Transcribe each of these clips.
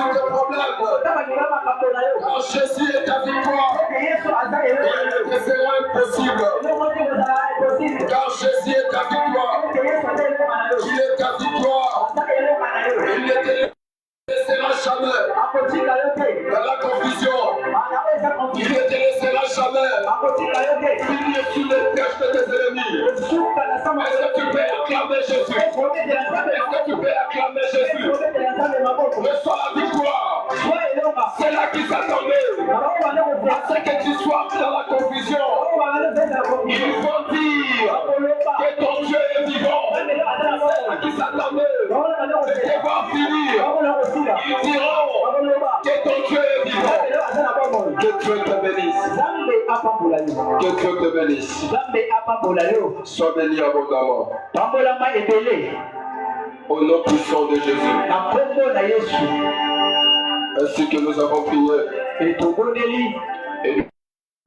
sur tes problèmes. Car Jésus est ta victoire. Rien ne te sera impossible. Car Jésus est ta victoire. Il est ta victoire. Il ne te laissera jamais dans la confusion. Il ne te laissera jamais finir sous les flèches de tes ennemis. Est-ce que tu peux acclamer Jésus? Est-ce que tu peux acclamer Jésus? Reçois la victoire. C'est là qui s'attendait à ce que tu sois dans la confusion. Ils vont dire que ton Dieu est vivant. C'est là qui s'attendait de te voir finir. Ils diront que ton Dieu est vivant. Que Dieu te bénisse. Que Dieu te bénisse. Sois béni abondamment. Au nom puissant de Jésus. Ainsi que nous avons prié. Et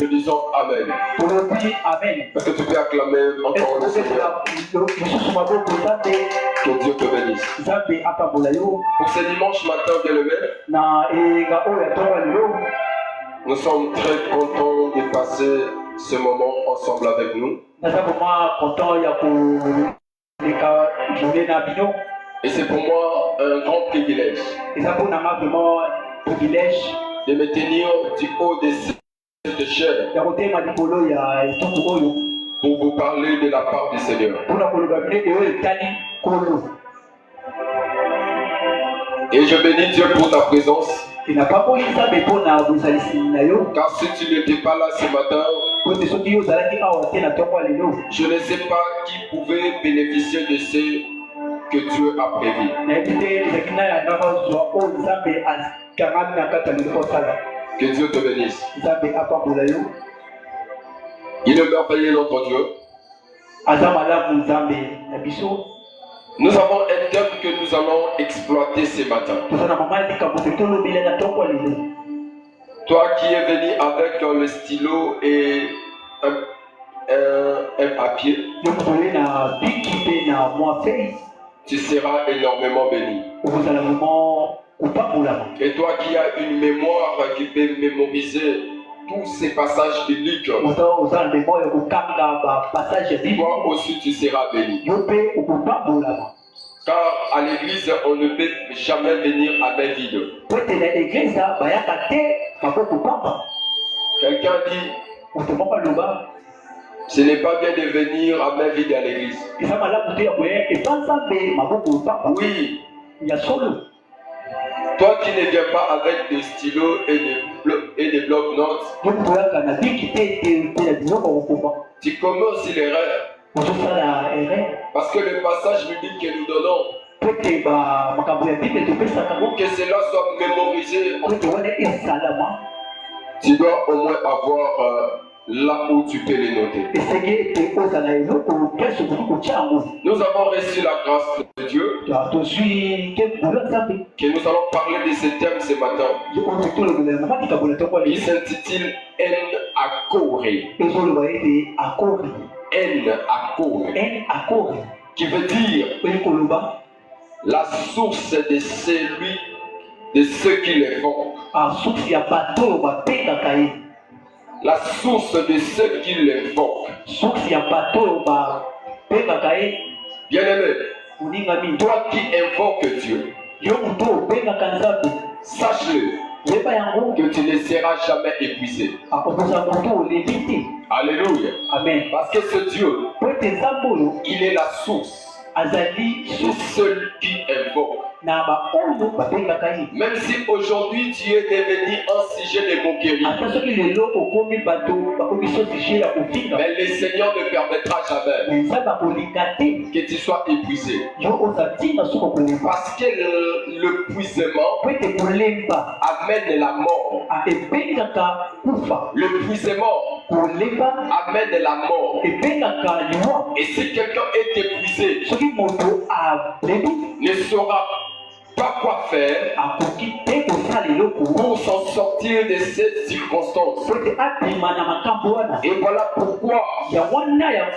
nous disons Amen. Est-ce que tu peux acclamer encore le Seigneur? Que Dieu te bénisse. Pour ce dimanche matin, bien-aimé, nous sommes très contents de passer ce moment ensemble avec nous. Et c'est pour moi un grand privilège de me tenir du haut de cette chaîne pour vous parler de la part du Seigneur. Et je bénis Dieu pour ta présence. Car si tu n'étais pas là ce matin, je ne sais pas qui pouvait bénéficier de ce que Dieu a prévu. Que Dieu te bénisse. Il est merveilleux notre Dieu. Nous avons un thème que nous allons exploiter ce matin. Toi qui es venu avec le stylo et un papier, tu seras énormément béni. Et toi qui as une mémoire qui peut mémoriser tous ces passages bibliques, toi aussi tu seras béni. Car à l'église, on ne peut jamais venir à main vide. Quelqu'un dit, ce n'est pas bien de venir à main vide à l'église. Oui. Toi qui ne viens pas avec des stylos et des blocs-notes, tu commets aussi l'erreur. Parce que le passage biblique que nous donnons, pour que cela soit mémorisé, tu dois au moins avoir là où tu peux les noter. Nous avons reçu la grâce de Dieu que nous allons parler de ce thème ce matin. Il s'intitule N-Akore. N-Akore, qui veut dire la source de ceux qui les font. La source de ceux qui les font. Bien-aimé, toi qui invoques Dieu, sache-le que tu ne seras jamais épuisé. Alléluia. Amen. Parce que ce Dieu, il est la source. C'est celui qui invoque. Même si aujourd'hui tu es devenu un sujet de moquerie, mais le Seigneur ne permettra jamais que tu sois épuisé. Parce que l'épuisement amène la mort. L'épuisement amène la mort. Et si quelqu'un est épuisé, ne saura pas quoi faire pour s'en sortir de cette circonstance. Et voilà pourquoi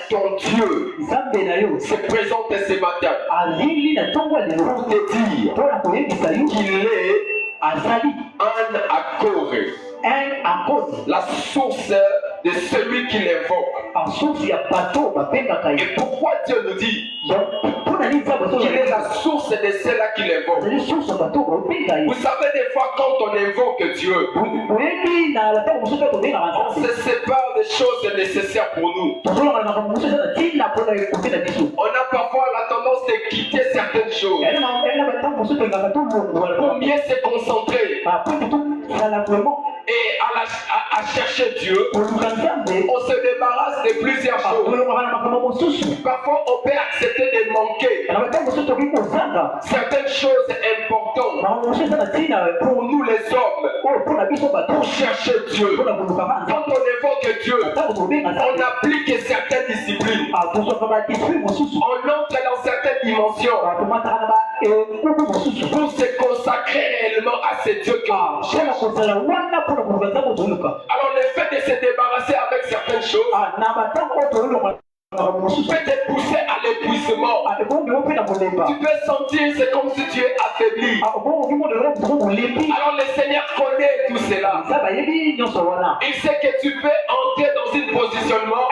ton Dieu se présente ce matin pour te dire qu'il est Un à Corée. La source de celui qui l'invoque. Et pourquoi Dieu nous dit qu'il est la source de ceux-là qui l'invoquent? Vous savez, des fois, quand on invoque Dieu, on se sépare des choses nécessaires pour nous. On a parfois la tendance de quitter certaines choses pour mieux se concentrer et à chercher Dieu. On se débarrasse de plusieurs choses. Parfois, on peut accepter de manquer certaines choses importantes pour nous les hommes, pour chercher Dieu. Quand on évoque Dieu, on applique certaines disciplines. On entre dans certaines dimensions pour se consacrer réellement à ce Dieu que l'on cherche. Alors le fait de se débarrasser avec certaines choses peut te pousser à l'épuisement. Tu peux sentir c'est comme si tu es affaibli. Alors le Seigneur connaît tout cela. Il sait que tu peux entrer dans un positionnement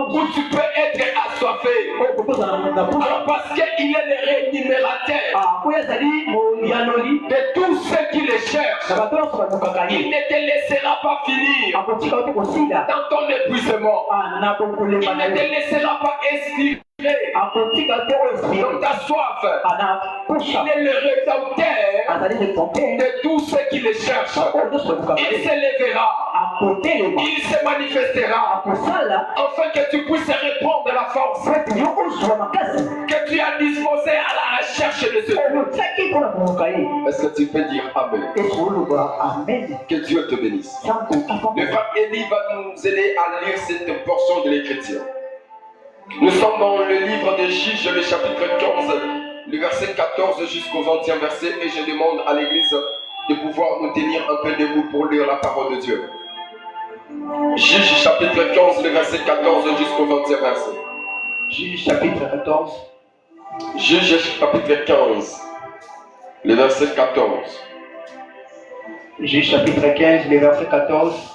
où tu peux être assoiffé. Alors parce qu'il est le rémunérateur de tous ceux qui le cherchent. Il ne te laissera pas finir dans ton épuisement. Il ne te laissera pas expirer dans ta soif. Il est le rédempteur de tous ceux qui le cherchent. Il s'élèvera, il se manifestera afin que tu puisses reprendre la force que tu as disposée à la recherche de ce Dieu. Est-ce que tu peux dire Amen? Que Dieu te bénisse. Le frère Élie va nous aider à lire cette portion de l'Écriture. Nous sommes dans le livre des Juges, le chapitre 15, le verset 14 jusqu'au 20e verset, et je demande à l'église de pouvoir nous tenir un peu debout pour lire la parole de Dieu. Juges chapitre 15, le verset 14 jusqu'au 20e verset. Juges chapitre 14. Juges chapitre 15, le verset 14. Juges chapitre 15, le verset 14.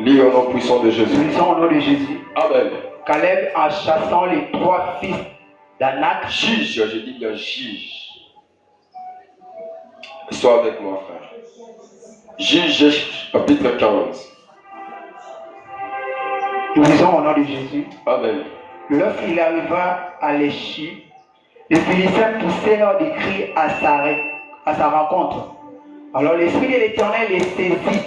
Lis au nom puissant de Jésus. Lisons au nom de Jésus. Amen. Caleb, en chassant les 3 fils d'Anak. Juge, je dis bien juge. Sois avec moi, frère. Juge chapitre 15. Nous lisons au nom de Jésus. Amen. Lorsqu'il arriva à l'Échi, les Philistins poussèrent des cris à sa rencontre. Alors l'Esprit de l'Éternel les saisit,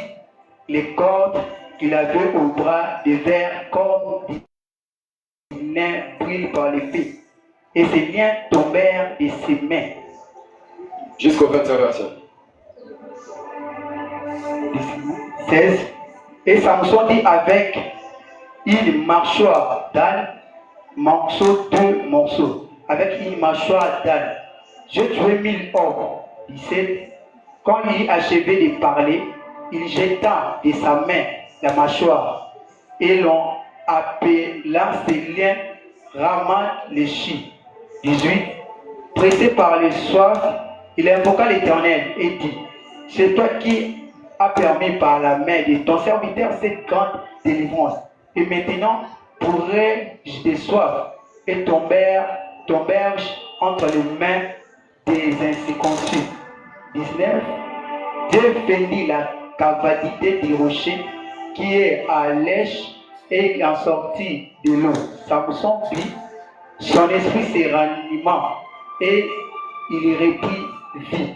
les cordes qu'il avait au bras de verre comme des liens brillent par l'épée. Et ces liens tombèrent de ses mains. Jusqu'au 20e verset. 16. Et Samson dit avec une mâchoire d'âne, deux morceaux, avec une mâchoire d'âne. Je tuai 1000 hommes. 17. Quand il achevait de parler, il jeta de sa main la mâchoire et l'on appela ses liens Ramat-Léchi. 18. Pressé par le soif, il invoqua l'Éternel et dit: c'est toi qui as permis par la main de ton serviteur cette grande délivrance. Et maintenant, pourrais-je de soif et tomber entre les mains des incirconcis. 19. Dieu bénit la cavalité du rocher qui est à l'èche et en sortit de l'eau. Samson vit, son esprit se ranima et il reprit vie.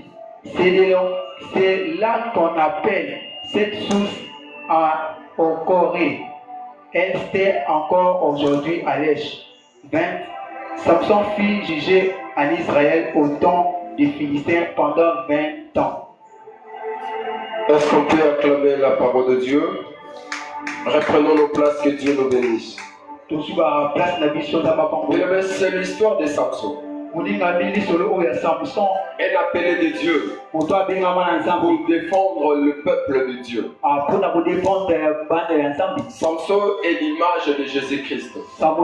C'est là qu'on appelle cette source au Corée. Elle était encore aujourd'hui à l'èche. 20. Samson fut jugé en Israël au temps des Philistins pendant 20 ans. Est-ce qu'on peut acclamer la parole de Dieu? Reprenons nos places, que Dieu nous bénisse. C'est l'histoire de Samson. Un appelé de Dieu pour défendre le peuple de Dieu. Samson est l'image de Jésus-Christ. Avant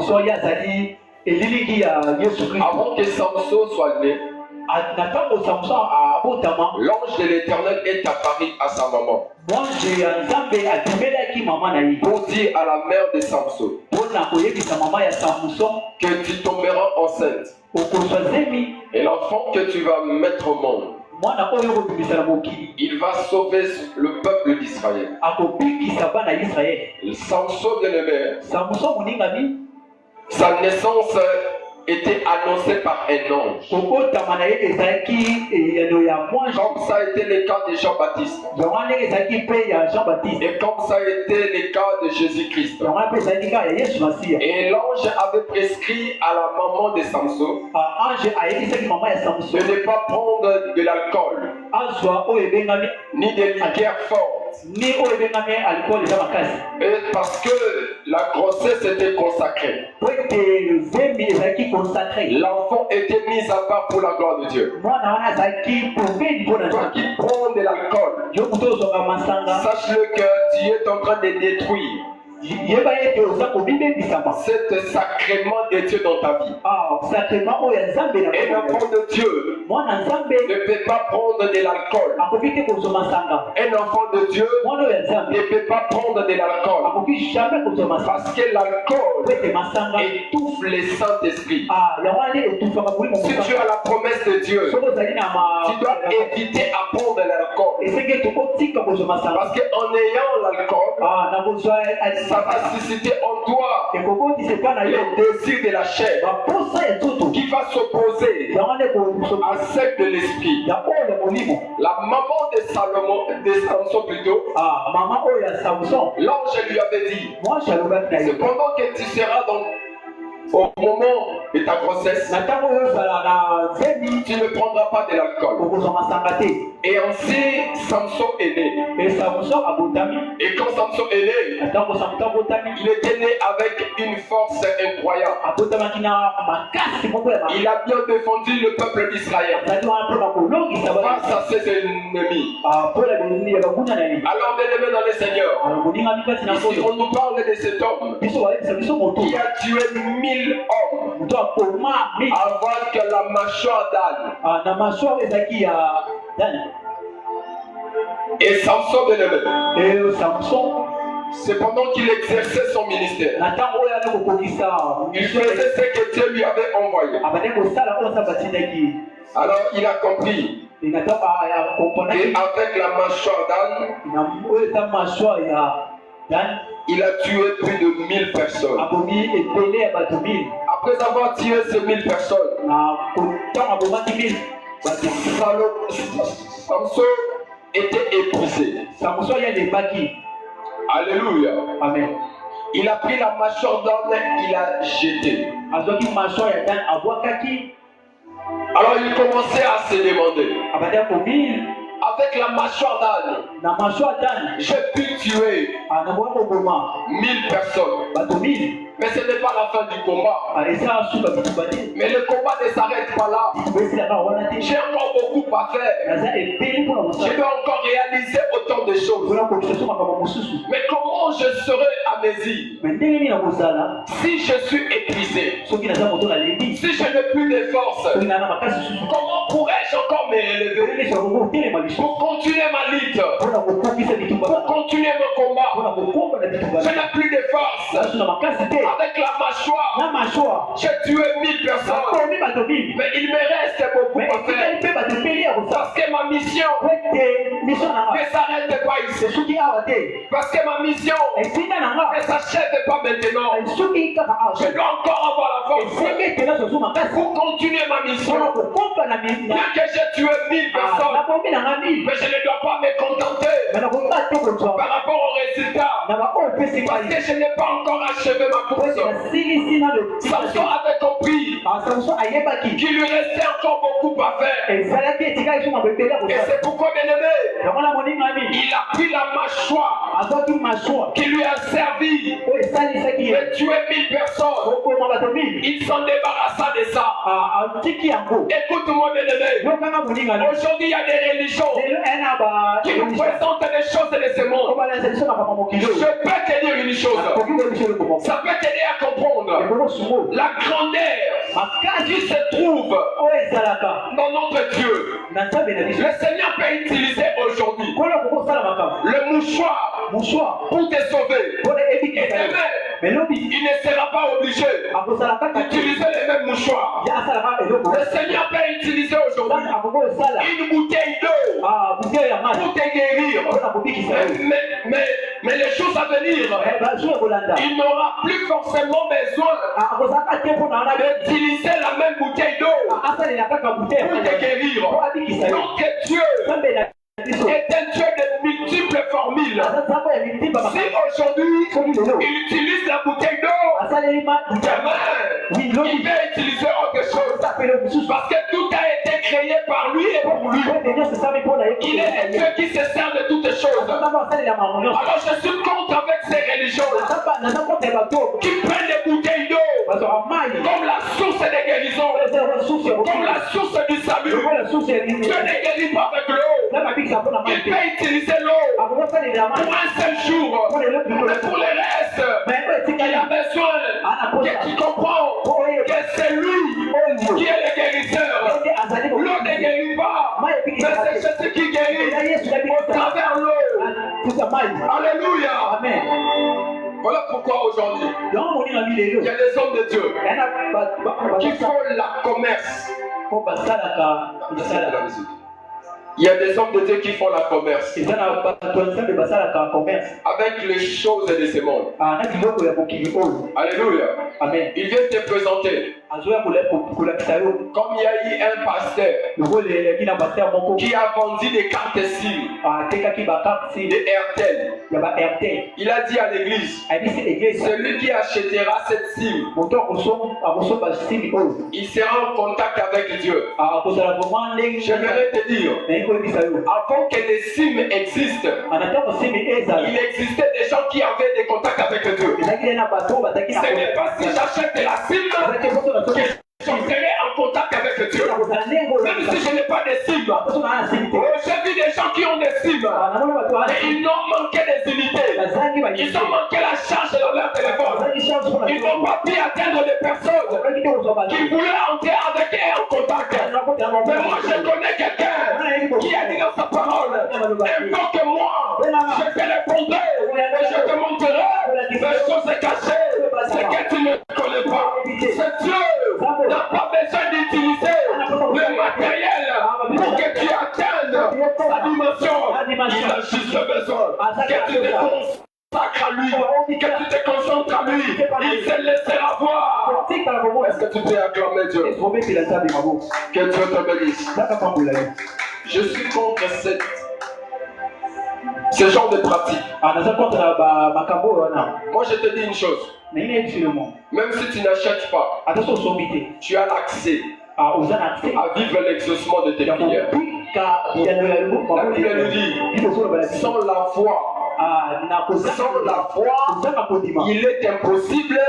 que Samson soit né, l'ange de l'Éternel est apparu à sa maman pour dire à la mère de Samson que tu tomberas enceinte et l'enfant que tu vas mettre au monde, il va sauver le peuple d'Israël. Samson bien-aimé, sa naissance était annoncée par un ange. Comme ça a été le cas de Jean-Baptiste. Et comme ça a été le cas de Jésus-Christ. Et l'ange avait prescrit à la maman de Samson de ne pas prendre de l'alcool, ni de liqueurs fortes. Et parce que la grossesse était consacrée, l'enfant était mis à part pour la gloire de Dieu. Toi qui prends de l'alcool, sache-le que tu es en train de détruire cet sacrement de Dieu dans ta vie. Un enfant de Dieu ne peut pas prendre de l'alcool. Un enfant de Dieu ne peut pas prendre de l'alcool. Parce que l'alcool étouffe le Saint-Esprit. Si tu as la promesse de Dieu, tu dois éviter à prendre de l'alcool. Parce qu'en ayant l'alcool, ça va susciter en toi le désir de la chair qui va s'opposer à celle de l'esprit. La maman de Samson plutôt, l'ange lui avait dit, cependant que tu seras au moment de ta grossesse, tu ne prendras pas de l'alcool. Et ainsi, Samson est né. Et quand Samson est né, il était né avec une force incroyable. Il a bien défendu le peuple d'Israël face à ses ennemis. Alors, bien-aimés dans le Seigneur, ici on nous parle de cet homme qui a tué 1000 hommes avant que la mâchoire d'âne. Et Samson bien-aimé, c'est pendant qu'il exerçait son ministère, il faisait ce que Dieu lui avait envoyé. Alors il a compris qu'avec la mâchoire d'âne, il a tué plus de 1000 personnes. Après avoir tué ces 1000 personnes, Samson était épuisé. Alléluia. Amen. Il a pris la mâchoire d'âne, il a jeté. Alors il commençait à se demander, avec la mâchoire d'âne, j'ai pu tuer 1000 personnes. Mais ce n'est pas la fin du combat. Mais le combat ne s'arrête pas là. J'ai encore beaucoup à faire. Je dois encore réaliser autant de choses. Mais comment je serai à mesure si je suis épuisé? Si je n'ai plus de force, comment pourrais-je encore me relever pour continuer ma lutte, pour continuer mon combat? Je n'ai plus de force. Avec la mâchoire, j'ai tué 1000 personnes. Mais il me reste beaucoup à faire. Parce que ma mission ne s'arrête pas ici. Parce que ma mission ne s'achève pas maintenant. Je dois encore avoir la force pour continuer ma mission. Bien que j'ai tué 1000 personnes, mais je ne dois pas me contenter par rapport au résultat. Parce que je n'ai pas encore achevé ma course. Samson avait compris qu'il lui restait encore beaucoup à faire. Et c'est pourquoi, bien-aimé, il a pris la mâchoire qui lui a servi de tuer 1000 personnes. Il s'en débarrassa de ça. Écoute-moi, bien-aimé, aujourd'hui il y a des religions qui nous présentent des choses de ce monde. Je peux te dire une chose, ça peut t'aider à comprendre la grandeur qui se trouve dans notre Dieu. Le Seigneur peut utiliser aujourd'hui le mouchoir pour te sauver. Et demain, il ne sera pas obligé d'utiliser les mêmes mouchoirs. Le Seigneur peut utiliser aujourd'hui une bouteille d'eau pour te guérir. Mais les choses à venir, il n'aura plus forcément besoin d'utiliser la même bouteille d'eau pour te guérir. Donc Dieu est un Dieu de multiples formules. Si aujourd'hui il utilise la bouteille d'eau, demain il va utiliser autre chose. Parce que tout a été créé par lui et pour lui. Il est un Dieu qui se sert de toutes choses. Alors je suis contre avec ces religions qui prennent des bouteilles d'eau comme la source des guérisons, comme la source du salut. Dieu ne guérit pas avec l'eau. Il peut utiliser l'eau pour un seul jour, mais pour les restes, il a besoin que tu comprends que c'est lui qui est le guérisseur. L'eau ne guérit pas, mais c'est Jésus qui guérit au travers de l'eau. Alléluia. Amen. Voilà pourquoi aujourd'hui, il y a des hommes de Dieu qui font la commerce. Il y a des hommes de Dieu qui font la commerce avec les choses de ce monde. Alléluia. Amen. Il vient te présenter. Comme il y a eu un pasteur qui a vendu des cartes SIM de RTL. Il a dit à l'église, celui qui achètera cette SIM, il sera en contact avec Dieu. J'aimerais te dire, avant que les SIM existent, il existait des gens qui avaient des contacts avec Dieu. Ce n'est pas si j'achète la SIM que je serai en contact avec Dieu. Même si je n'ai pas de SIM. J'ai vu des gens qui ont des SIM, mais ils n'ont manqué des unités. Ils ont manqué la charge de leur téléphone. Ils n'ont pas pu atteindre les personnes qui voulaient entrer avec eux en contact. Mais moi je connais quelqu'un qui a dit dans sa parole, encore que moi, je te répondrai et je te montrerai les choses cachées, ce que tu ne connais pas. C'est Dieu n'a pas besoin d'utiliser le matériel pour que tu atteignes sa dimension. Il a juste besoin que tu te consacres à lui, que tu te concentres à lui. Il se laissera voir. Est-ce que tu peux acclamer Dieu? Que Dieu te bénisse. Je suis contre ce genre de pratique. Moi je te dis une chose. Même si tu n'achètes pas, tu as l'accès à vivre l'exaucement de tes prières. La Bible nous dit, sans la foi, il est impossible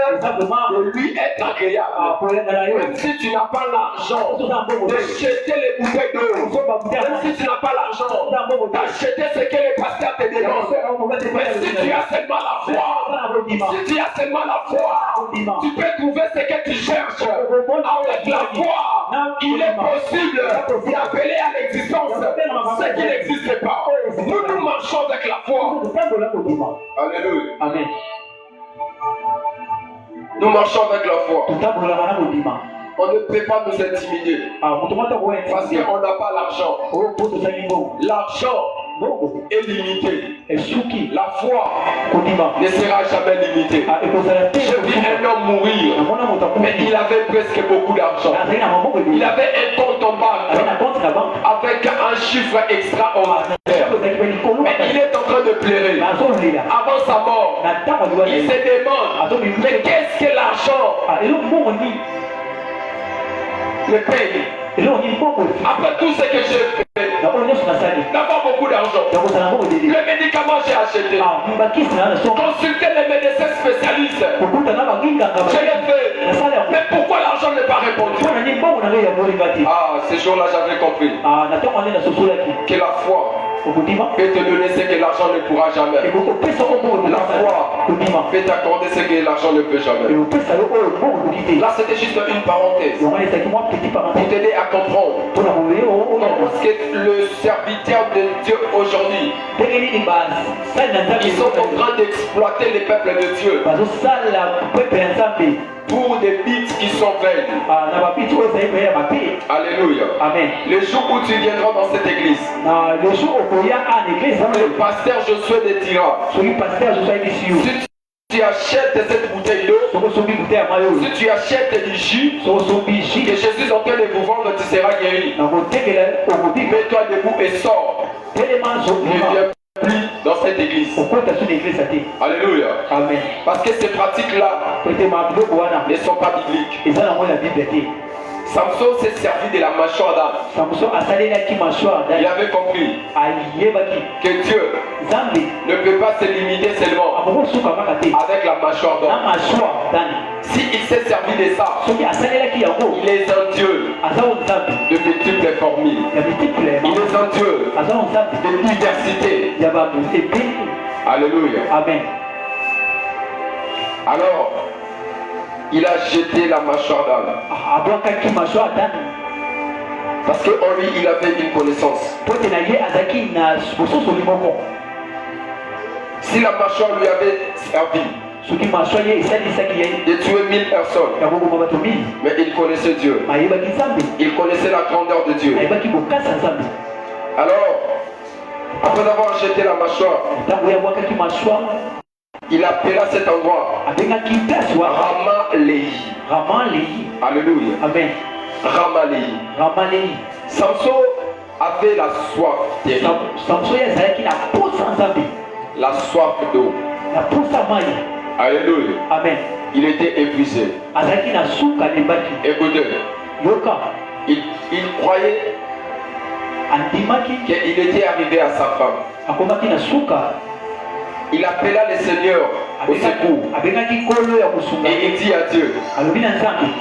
de lui être agréable. Même si tu n'as pas l'argent d'acheter les bouteilles d'eau, même si tu n'as pas l'argent d'acheter ce que les pasteurs te demandent, mais si tu as seulement la foi, tu peux trouver ce que tu cherches. Avec la foi, il est possible d'appeler à l'existence ce qui n'existe pas. Nous marchons avec la foi. Alléluia. Amen. Nous marchons avec la foi. On ne peut pas nous intimider parce qu'on n'a pas l'argent. L'argent est limité. La foi ne sera jamais limitée. J'ai vu un homme mourir, mais il avait presque beaucoup d'argent. Il avait un compte en banque avec un chiffre extraordinaire. Mais il est en train de pleurer. Avant sa mort, il se demande, mais qu'est-ce que l'argent me paye? Après tout ce que j'ai fait, d'avoir beaucoup d'argent, le médicament j'ai acheté, consulter les médecins spécialistes, je l'ai fait. Mais pourquoi l'argent n'est pas répondu? Ah, ce jour-là j'avais compris que la foi peut te donner ce que l'argent ne pourra jamais. La foi peut t'accorder ce que l'argent ne peut jamais. Là, c'était juste une parenthèse pour t'aider à comprendre comment est-ce que le serviteur de Dieu aujourd'hui, ils sont en train d'exploiter les peuples de Dieu pour des bits qui sont vaines. Alléluia. Amen. Le jour où tu viendras dans cette église, le pasteur Josué te dira, si tu achètes cette bouteille d'eau, si tu achètes du jus que Jésus est en train de vous vendre, tu seras guéri. Mets-toi debout et sors. Ne viens plus dans cette église. Alléluia. Amen. Parce que ces pratiques-là ne sont pas bibliques. Samson s'est servi de la mâchoire d'âne. Il avait compris que Dieu ne peut pas se limiter seulement avec la mâchoire d'âne. S'il s'est servi de ça, il est un Dieu de multiples formules. Il est un Dieu de diversité. Alléluia. Amen. Alors, il a jeté la mâchoire d'âne. Parce qu'en lui, il avait une connaissance. Si la mâchoire lui avait servi de tuer 1000 personnes, mais il connaissait Dieu. Il connaissait la grandeur de Dieu. Alors, après avoir jeté la mâchoire, il appela cet endroit Rama-Lehi. Alléluia. Amen. Rama-Lehi. Samson avait la soif terrible. La soif d'eau. Alléluia. Amen. Il était épuisé. Écoutez, il croyait qu'il était arrivé à sa femme. Il appela le Seigneur au secours. Et il dit à Dieu,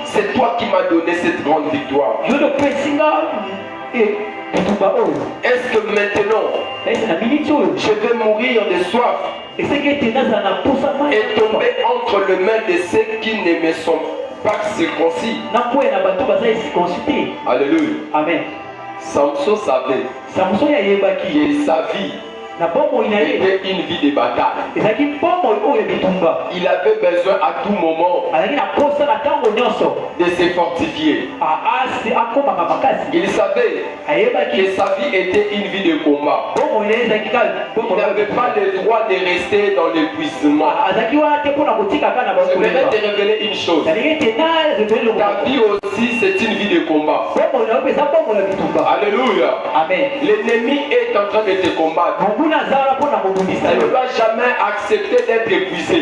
c'est toi qui m'as donné cette grande victoire. Est-ce que maintenant je vais mourir de soif et tomber entre les mains de ceux qui ne me sont pas circoncis? Alléluia. Amen. Samson savait que sa vie était une vie de bataille. Il avait besoin à tout moment de se fortifier. Il savait que sa vie était une vie de combat. Il n'avait pas le droit de rester dans l'épuisement. Je vais te révéler une chose. Ta vie aussi, c'est une vie de combat. Alléluia. Amen. L'ennemi est en train de te combattre. Il ne va jamais accepter d'être épuisé.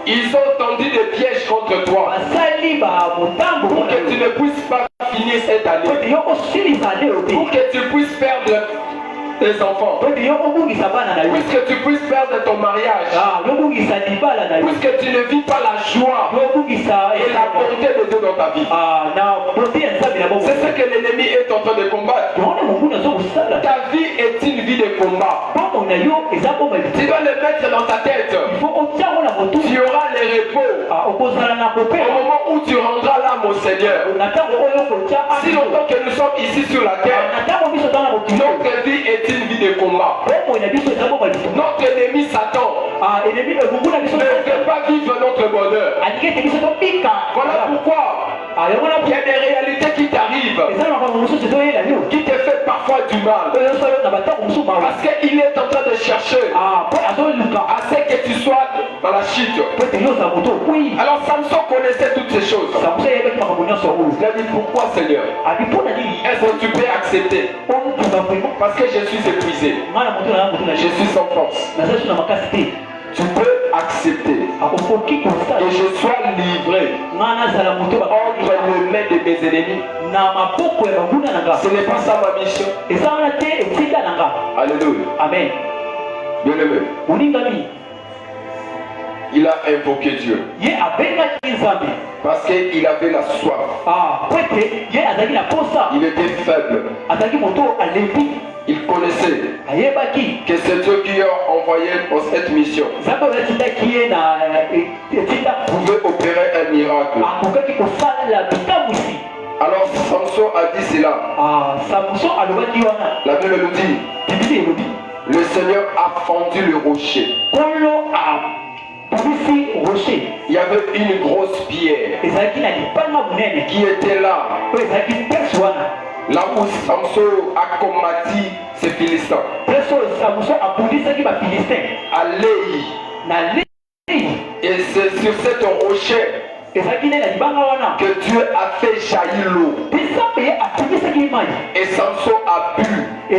Ils ont tendu des pièges contre toi pour que tu ne puisses pas finir cette année, pour que tu puisses perdre tes enfants, puisque tu puisses perdre ton mariage, puisque tu ne vis pas la joie et la bonté de Dieu dans ta vie. C'est ce que l'ennemi est en train de combattre. Ta vie est une vie de combat. Tu dois le mettre dans ta tête. Tu auras le repos au moment où tu rendras l'âme au Seigneur. Si longtemps que nous sommes ici sur la terre, notre vie est une vie de combat. Notre ennemi Satan ne veut pas vivre notre bonheur. Voilà pourquoi il y a des réalités qui t'arrivent, qui te fait parfois du mal, parce qu'il est en train de chercher à ce que tu sois dans la chute. Alors Samson connaissait toutes ces choses. Il a dit, pourquoi Seigneur? Est-ce que tu peux accepter? Parce que je suis épuisé, je suis sans force. Tu peux accepter que je sois livré entre les mains de mes ennemis. Ce n'est pas ça ma mission. Alléluia. Amen. Bien-aimé, Il a invoqué Dieu. Parce qu'il avait la soif. Il était faible. Il connaissait que c'est Dieu qui a envoyé pour cette mission. Pouvait opérer un miracle. Alors Samson a dit cela. La Bible nous dit, le Seigneur a fendu le rocher. Il y avait une grosse pierre qui était là. Là où Samson a combattu ces Philistins. À Léhi. Et c'est sur cet rocher que Dieu a fait jaillir l'eau. Et Samson a bu. Et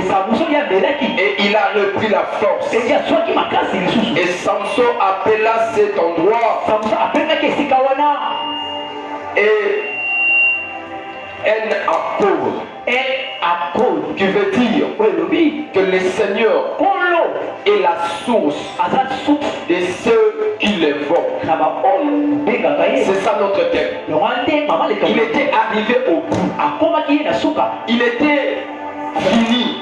il a repris la force. Et Samson appela cet endroit En-Akkor, qui veut dire que le Seigneur est la source de ceux qui l'invoquent. C'est ça notre thème. Il était arrivé au bout. Il était fini.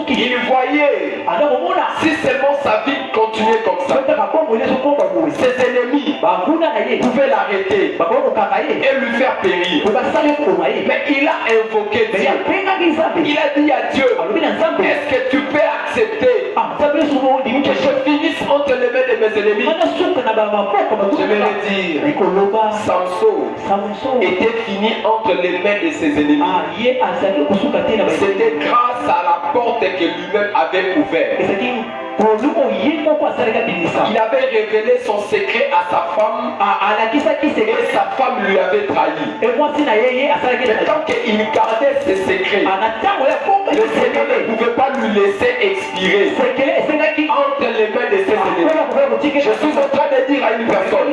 Il voyait si seulement sa vie continuait comme ça, ses ennemis pouvaient l'arrêter et lui faire périr. Mais il a invoqué Dieu. Il a dit à Dieu, est-ce que tu peux accepter que je finisse entre les mains de mes ennemis? Je vais le dire, Samson était fini entre les mains de ses ennemis. C'était grâce à la porte que lui-même avait ouverte. Il avait révélé son secret à sa femme et sa femme lui avait trahi. Mais tant qu'il gardait ses secrets, le Seigneur ne pouvait pas lui laisser expirer entre les mains de ses ennemis. Je suis en train de dire à une personne,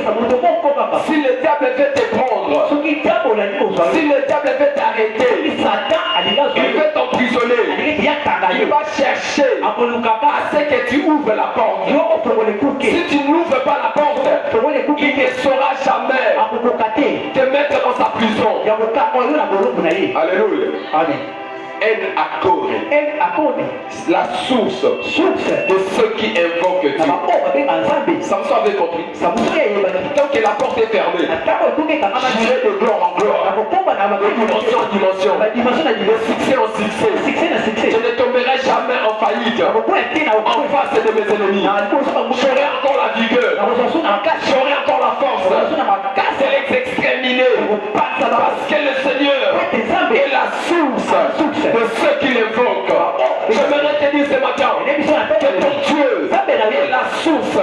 si le diable veut te prendre, si le diable veut t'arrêter, il veut t'emprisonner, il va chercher à ce que tu ouvres la porte. Si tu n'ouvres pas la porte, il ne saura jamais te mettre dans sa prison. Alléluia. Amen. En-Akkor, la source de ceux qui invoquent Dieu. Samson avait compris. Tant que la porte est fermée, j'irai de gloire en gloire, de dimension en dimension, de succès en succès. Je ne tomberai jamais en faillite en face de mes ennemis. J'aurai encore la vigueur, j'aurai encore la force de les exterminer, parce que le Seigneur est la source de ceux qui l'invoquent. J'aimerais te dire ce matin que ton Dieu est la source de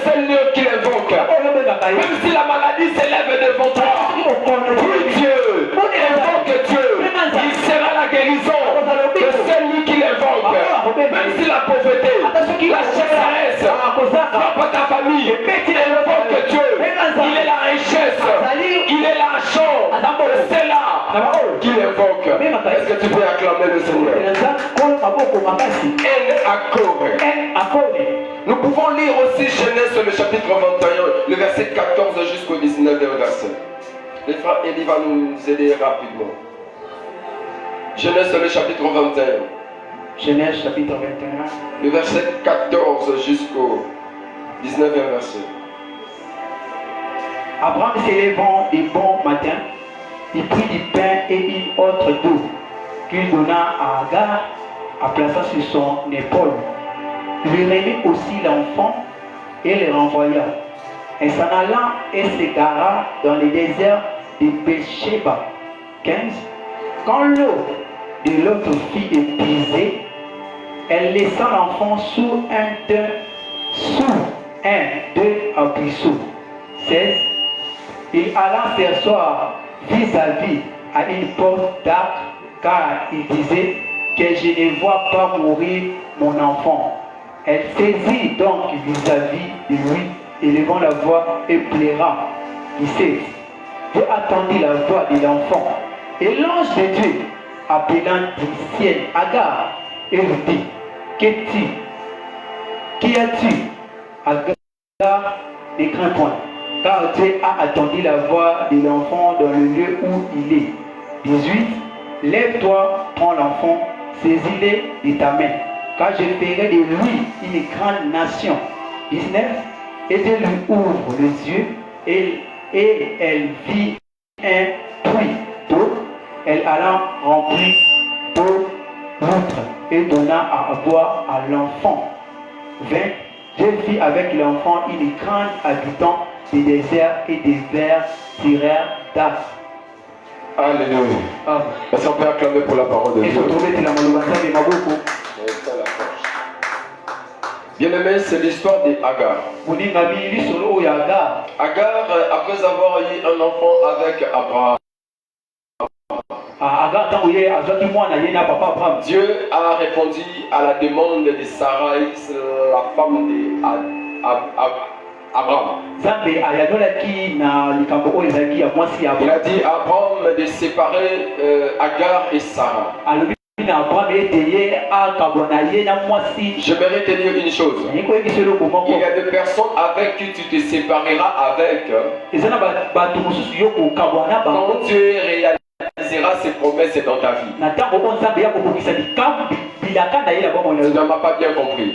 ceux qui l'invoquent. Même si la maladie s'élève devant toi, prie Dieu, invoque Dieu, il sera la guérison de celui qui l'invoque. Même si la pauvreté, la sécheresse frappe ta famille, invoque Dieu, il est la richesse, il est l'argent, c'est là qu'il invoque. Est-ce que tu peux acclamer le Seigneur? En-Akkor. Nous pouvons lire aussi Genèse le chapitre 21, le verset 14 jusqu'au 19e verset. Les frères Elie va nous aider rapidement. Genèse le chapitre 21. Genèse chapitre 21. Le verset 14 jusqu'au 19e verset. Abraham s'élevant du bon matin, il prit du pain et une autre d'eau qu'il donna à Agar, en plaçant sur son épaule. Il lui remit aussi l'enfant et le renvoya. Et s'en allant et s'égara dans le désert de Beersheba. 15. Quand l'eau de l'autre fille épuisée, elle laissa l'enfant sous un ruisseau. 16. Il alla s'asseoir vis-à-vis à une porte d'arc, car il disait que je ne vois pas mourir mon enfant. Elle saisit donc vis-à-vis de lui, élevant la voix et pleura. 17. Dieu attendit la voix de l'enfant. Et l'ange de Dieu, appelant du ciel Agar, et lui dit, qui as-tu? Agar ne crains point, car Dieu a attendu la voix de l'enfant dans le lieu où il est. 18. Lève-toi, prends l'enfant, saisis-le de ta main, car je ferai de lui une grande nation. 19. Et Dieu lui ouvre les yeux, et elle vit un puits d'eau. Elle alla remplir d'eau l'outre et donna à boire à l'enfant. 20. Dieu fit avec l'enfant une grande habitant des déserts et des vers tirèrent d'Af. Alléluia. Est-ce qu'on peut acclamer pour la parole de Dieu? Bien-aimé, c'est l'histoire d'Agar. Agar, après avoir eu un enfant avec Abraham, Dieu a répondu à la demande de Sarah, la femme d'Abraham. Il a dit à Abraham de séparer Agar et Sarah. J'aimerais te dire une chose. Il y a des personnes avec qui tu te sépareras avec. Quand Dieu réalisera ses promesses dans ta vie. Tu ne m'as pas bien compris.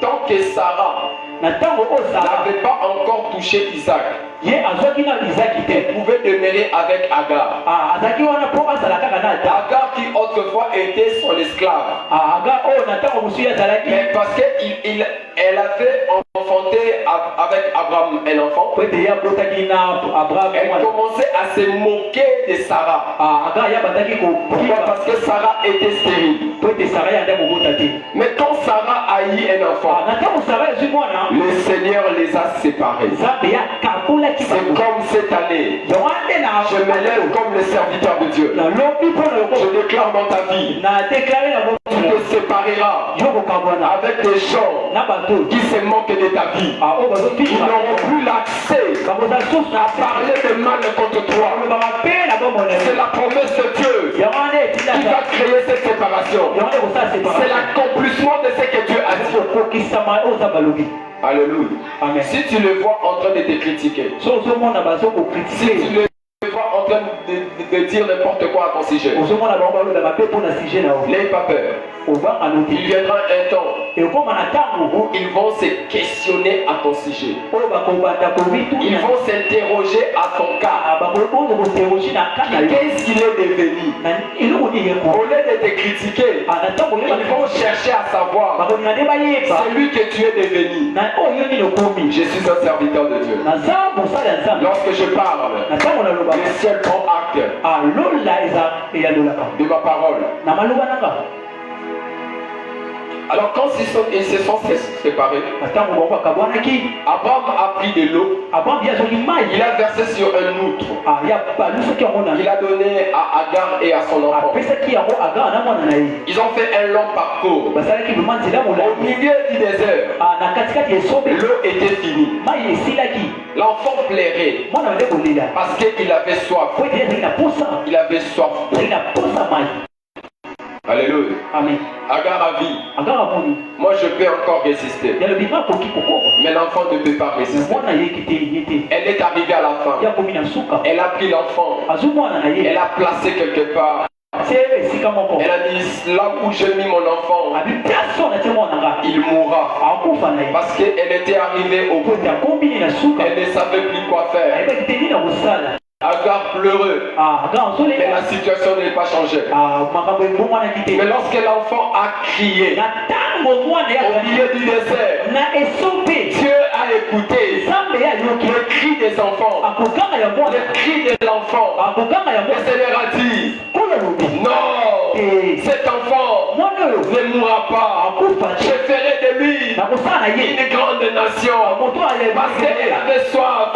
Tant que Sarah n'avait pas encore touché Isaac, elle pouvait demeurer avec Agar. Agar qui autrefois était son esclave. Mais parce qu'elle avait enfanté avec Abraham un enfant, elle commençait à se moquer de Sarah. Pourquoi? Parce que Sarah était stérile. Mais quand Sarah a eu un enfant, le Seigneur les a séparés. C'est comme cette année. Je me lève comme le serviteur de Dieu. Je déclare dans ta vie, tu te sépareras avec des gens qui se moquent de ta vie. Ils n'auront plus l'accès à parler de mal contre toi. C'est la promesse de Dieu qui va créer cette séparation. C'est l'accomplissement de ce que Dieu a dit. Alléluia. Amen. Si tu le vois en train de te critiquer, si tu le vois en train de dire n'importe quoi à ton sujet, n'aie pas peur. Il viendra un temps où ils vont se questionner à ton sujet. Ils vont s'interroger à ton cas. Qu'est-ce qu'il est devenu? Au lieu de te critiquer, ils vont chercher à savoir celui que tu es devenu. Je suis un serviteur de Dieu. Lorsque je parle, le ciel prend acte de ma parole. Alors quand ils se sont séparés, Abraham a pris de l'eau, il a versé sur un outre, il a donné à Agar et à son enfant. Ils ont fait un long parcours. Au milieu du désert, l'eau était finie. L'enfant plairait parce qu'il avait soif. Il avait soif. Alléluia. Amen. Agar a vu. Moi je peux encore résister. Mais l'enfant ne peut pas résister. Elle est arrivée à la fin. Elle a pris l'enfant. Elle a placé quelque part. Elle a dit là où j'ai mis mon enfant, il mourra. Parce qu'elle était arrivée au bout. Elle ne savait plus quoi faire. Agar pleureux. Mais la situation n'est pas changée. Mais lorsque l'enfant a crié au milieu du désert, Dieu a écouté le cri des enfants, le cri de l'enfant. Le Seigneur a dit non, cet enfant ne mourra pas. Je ferai de lui une grande nation. Parce qu'elle avait soif.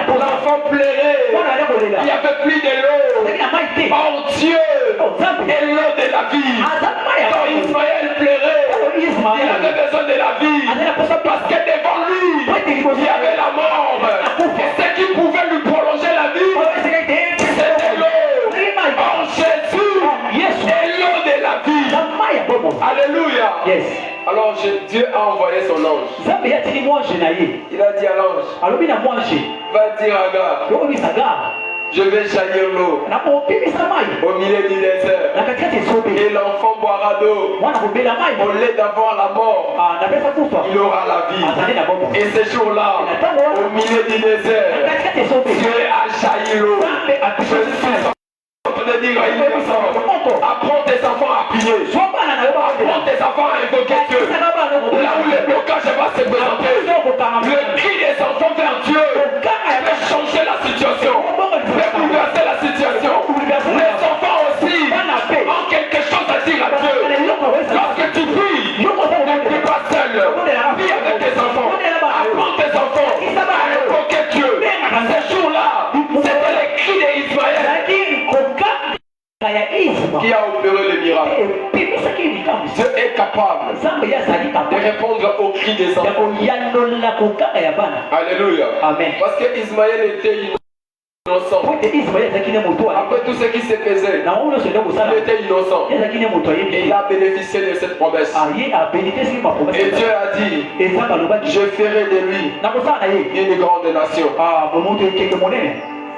L'enfant pleurait. Il n'y avait plus de l'eau. Oh Dieu est l'eau de la vie. Quand Ismaël pleurait, il avait besoin de la vie. Parce que devant lui, il y avait la mort. Et ce qui pouvait lui prolonger la vie, c'était l'eau. Oh Jésus est l'eau de la vie. Alléluia. Yes. Alors Dieu a envoyé son ange. Il a dit à l'ange, va dire à Agar, je vais jaillir l'eau au milieu du désert. Et l'enfant boira d'eau. Au lieu d'avoir la mort, il aura la vie. Et ce jour-là, au milieu du désert, Dieu a jailli l'eau. Je suis en train de dire à une personne, apprends tes enfants à prier. Apprends tes enfants à invoquer Dieu. Là où le blocage va se présenter, le cri des enfants vers Dieu peut changer la situation, peut bouleverser la situation. Les enfants aussi ont quelque chose à dire à Dieu. Lorsque tu pries, ne prie pas seul. Prie avec tes enfants. Apprends tes enfants à invoquer Dieu. Ce jour-là, c'était les cris d'Ismaël qui a opéré le miracle. Dieu est capable de répondre aux cris des enfants. Alléluia. Amen. Parce que Ismaël était innocent. Après tout ce qui s'est passé, il était innocent. Et il a bénéficié de cette promesse. Et Dieu a dit, je ferai de lui une grande nation.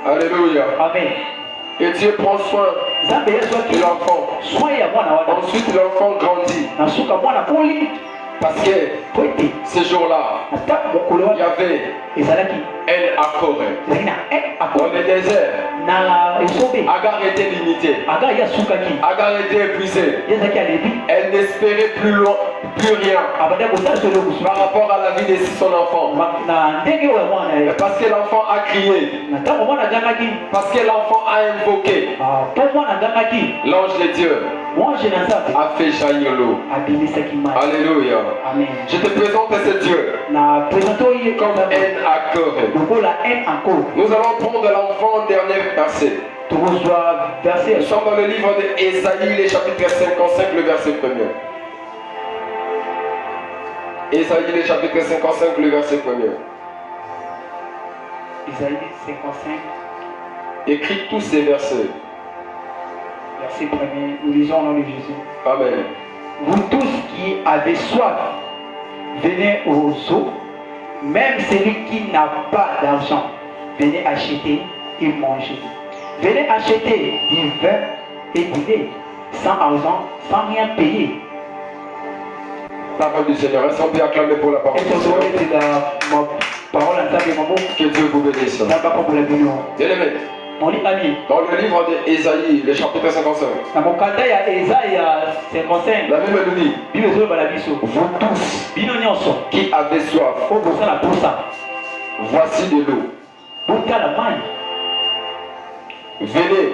Alléluia. Amen. Et Dieu prend soin de l'enfant. Ensuite, l'enfant grandit. Parce que ce jour-là, il y avait un accord. Dans le désert, Agar était limitée. Agar était épuisée. Elle n'espérait plus rien par rapport à la vie de son enfant. Parce que l'enfant a crié. Parce que l'enfant a invoqué. L'ange de Dieu a fait jaillir l'eau. Alléluia. Amen. Je te présente ce Dieu comme un accord. Nous allons prendre l'enfant dernier verset. Nous sommes dans le livre d'Ésaïe, le chapitre 55, le verset 1er. Ésaïe, le chapitre 55, le verset 1er. Ésaïe 55. Écris tous ces versets. Verset 1er, nous lisons au nom de Jésus. Amen. Vous tous qui avez soif, venez aux eaux. Même celui qui n'a pas d'argent, venez acheter et manger. Venez acheter du vin et du lait, sans argent, sans rien payer. Parole du Seigneur. Est-ce qu'on peut acclamer pour la parole du Seigneur? Que Dieu vous bénisse. Bien-aimés. Dans le livre d'Ésaïe, le chapitre 55, la Bible nous dit, vous tous qui avez soif, voici de l'eau. Venez,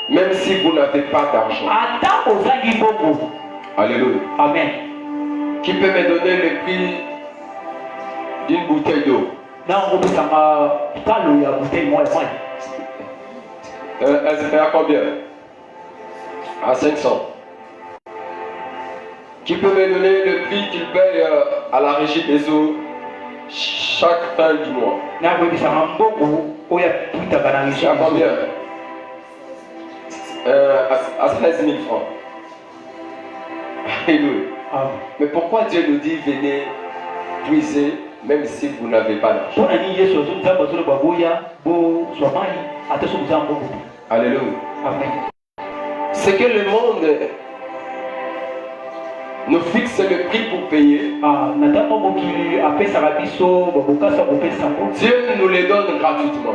même si vous n'avez pas d'argent. Alléluia. Amen. Qui peut me donner le prix d'une bouteille d'eau? Elle se fait à combien? À 500. Qui peut me donner le prix qu'il paye à la régie des eaux chaque fin du mois? À combien? À 16 000 francs. Alléluia. Mais pourquoi Dieu nous dit venez puiser même si vous n'avez pas d'argent? Alléluia. Amen. C'est que le monde nous fixe le prix pour payer. Dieu nous les donne gratuitement.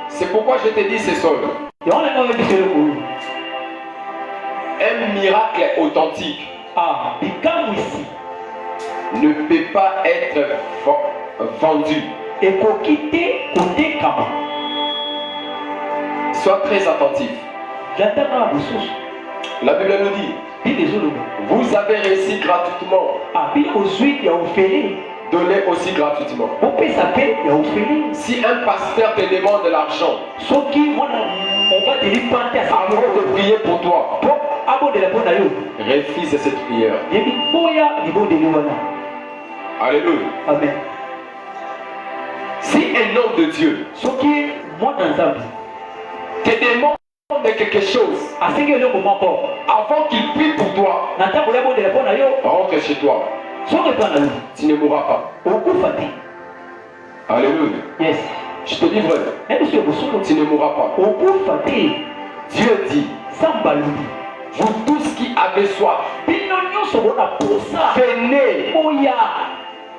C'est pourquoi je te dis ce soir, un miracle authentique ne peut pas être vendu. Sois très attentif. La Bible nous dit, vous avez réussi gratuitement. Donnez aussi gratuitement. Si un pasteur te demande de l'argent, avant de prier pour toi, refuse cette prière. Alléluia. Amen. Si un homme de Dieu te demande quelque chose avant qu'il prie pour toi, rentre chez toi. Tu ne mourras pas. Alléluia. Yes. Je te dis vrai. Tu ne mourras pas. Dieu dit, vous tous qui avez soif, venez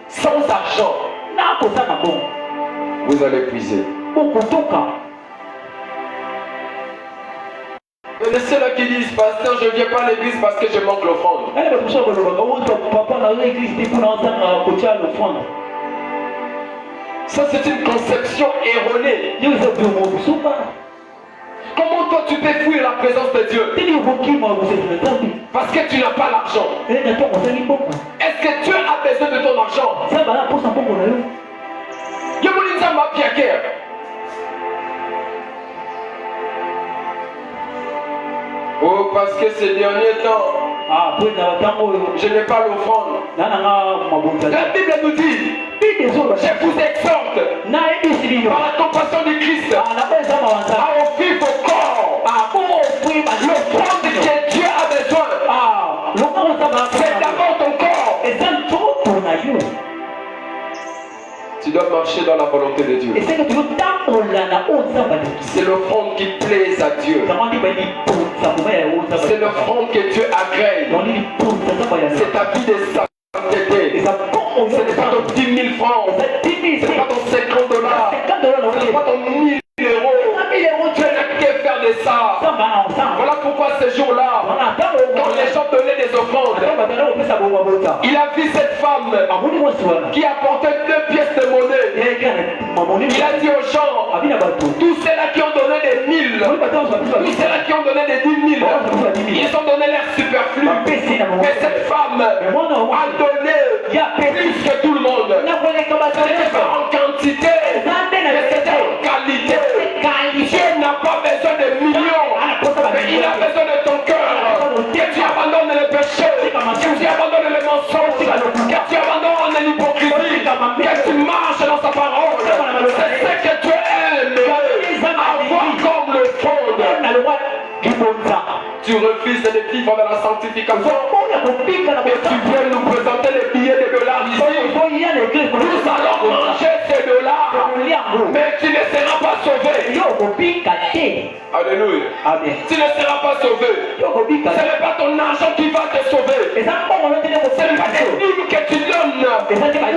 sans argent. Vous allez puiser. Il y a ceux-là qui disent, pasteur, je ne viens pas à l'église parce que je manque l'offrande. Ça, c'est une conception erronée. Comment toi tu peux fuir la présence de Dieu? Parce que tu n'as pas l'argent. Est-ce que Dieu a besoin de ton argent? Oh, parce que ces derniers temps, je n'ai pas l'offrande. La Bible nous dit, je vous exhorte, par la compassion de Christ, à offrir vos corps, l'offrande que Dieu a besoin. C'est d'abord ton corps. Tu dois marcher dans la volonté de Dieu. C'est l'offrande qui plaise à Dieu. C'est l'offrande que Dieu agrée. C'est ta vie de sainteté. Ce n'est pas ton 10 000 francs. Ce n'est pas ton 50 dollars. Ce n'est pas ton 1 000 euros. Tu n'as qu'à faire de ça. Voilà pourquoi ce jour-là, quand les gens donnaient des offrandes, il a vu cette femme qui apportait 2 pièces de monnaie. Il a dit aux gens, tous ceux-là qui ont donné des 1000, tous ceux-là qui ont donné des 10 000, ils ont donné l'air superflu. Mais cette femme a donné plus que tout le monde. Ce n'était pas en quantité, mais c'était en qualité. Dieu n'a pas besoin de millions, mais il a besoin de ton cœur. Que tu abandonnes le péché, que tu abandonnes le mensonge, que tu abandonnes l'hypocrisie, que tu marches dans sa parole. C'est ce que tu aimes, avoir comme le fond. Tu refuses de vivre dans la sanctification et tu viens nous présenter les billets de dollars ici. Nous allons manger ces dollars, mais tu ne seras pas sauvé. Alléluia. Amen. Tu ne seras pas sauvé. Ce n'est pas ton argent qui va te sauver. Ce n'est pas les livres que tu donnes ou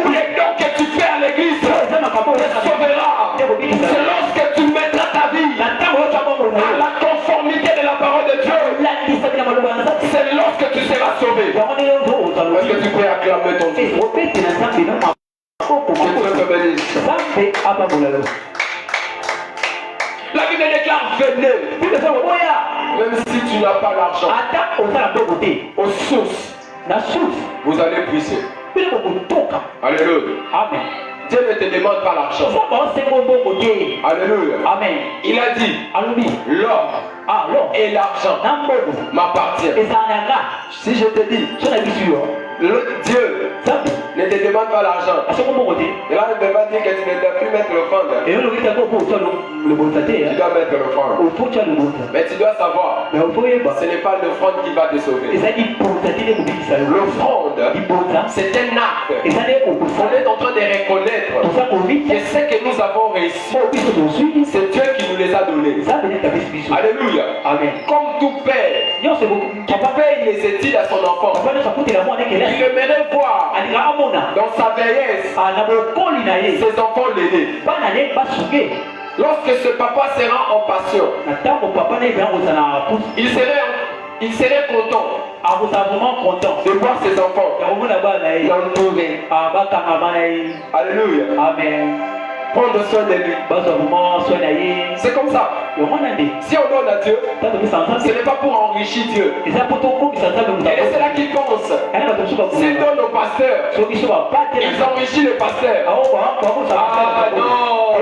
les dons que tu fais à l'église te sauvera. C'est lorsque tu mettras ta vie à la conformité de la parole de Dieu. C'est lorsque tu seras sauvé. Est-ce que tu peux acclamer ton Dieu? Je te bénisse. La Bible déclare, venez. Même si tu n'as pas l'argent, aux sources, vous allez puiser. Alléluia. Amen. Dieu ne te demande pas l'argent. Alléluia. Amen. Il a dit, l'or et l'argent m'appartiennent. Si je te dis, Dieu ne te demande pas l'argent, et là il ne peut pas dire que tu ne dois plus mettre l'offrande. Tu dois mettre l'offrande. Mais tu dois savoir, ce n'est pas l'offrande qui va te sauver. L'offrande, c'est un acte. On est en train de reconnaître que ce que nous avons réussi, c'est Dieu qui nous les a donnés. Alléluia. Amen. Comme tout père qui paye les études à son enfant, il aimerait voir dans sa vieillesse ses enfants l'aîné. Lorsque ce papa sera en passion, il serait content de voir ses enfants l'entourer. Alléluia. Amen. Prendre soin de lui. C'est comme ça. Si on donne à Dieu, ce n'est pas pour enrichir Dieu. Et c'est là qu'ils pensent. S'ils donnent au pasteur, ils enrichissent le pasteur. Ah non.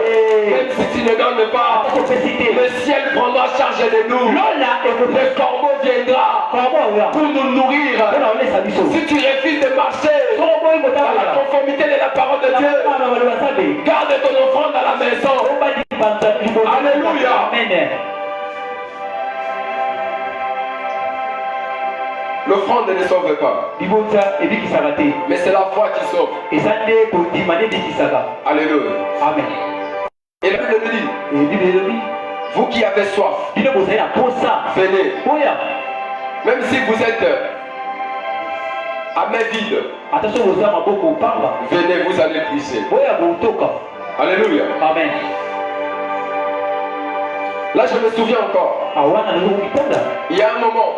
Même si tu ne donnes pas, le ciel prendra charge de nous. Le corbeau viendra pour nous nourrir. Si tu refuses de marcher dans la conformité de la parole de Dieu, garde ton offrande à la maison. Alléluia. Amen. L'offrande ne sauve pas. Mais c'est la foi qui sauve. Alléluia. Amen. Et la Bible dit, vous qui avez soif, venez. Même si vous êtes à main vide, venez, vous allez puiser. Alléluia. Amen. Là, je me souviens encore. Il y a un moment,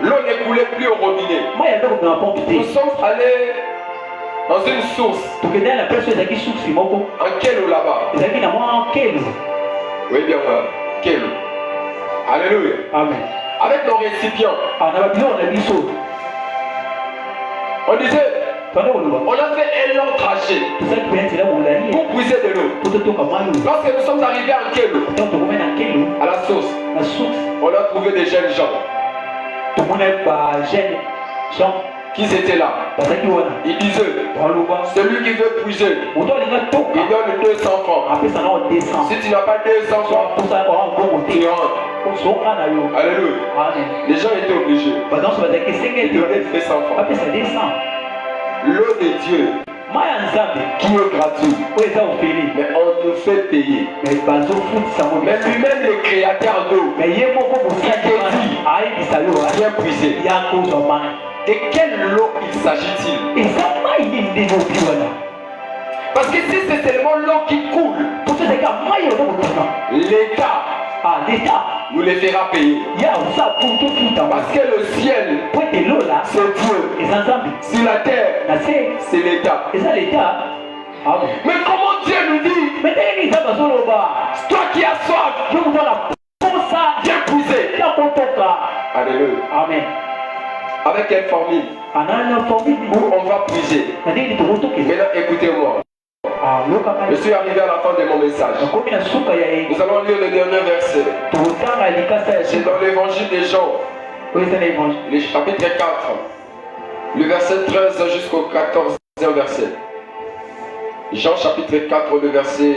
l'eau ne coulait plus au robinet. Nous sommes allés dans une source. En quelle eau là-bas? Oui, bien, quelle eau? Alléluia. Amen. Avec nos récipients. On disait, on a fait un long trajet pour puiser de l'eau. Lorsque nous sommes arrivés à quelle eau? À la source. On a trouvé des jeunes gens qui étaient là. Ils disaient, celui qui veut puiser, il donne 200 francs. Si tu n'as pas 200 francs, tu rentres. Alléluia. Les gens étaient obligés de donner 200 francs. L'eau de Dieu qui est gratuite, mais on nous fait payer. Mais lui-même le créateur d'eau, il te dit, viens puiser. De quelle eau il s'agit-il? Parce que si c'est seulement l'eau qui coule, l'État nous les fera payer. Parce que le ciel, c'est Dieu. Sur la terre, c'est l'État. Mais comment Dieu nous dit, toi qui as soif, viens puiser. Alléluia. Amen. Avec quelle formule? Où on va puiser. Maintenant, écoutez-moi. Je suis arrivé à la fin de mon message. Nous allons lire le dernier verset. C'est dans l'évangile des Jean, le chapitre 4, le verset 13 jusqu'au 14e verset. Jean chapitre 4, le verset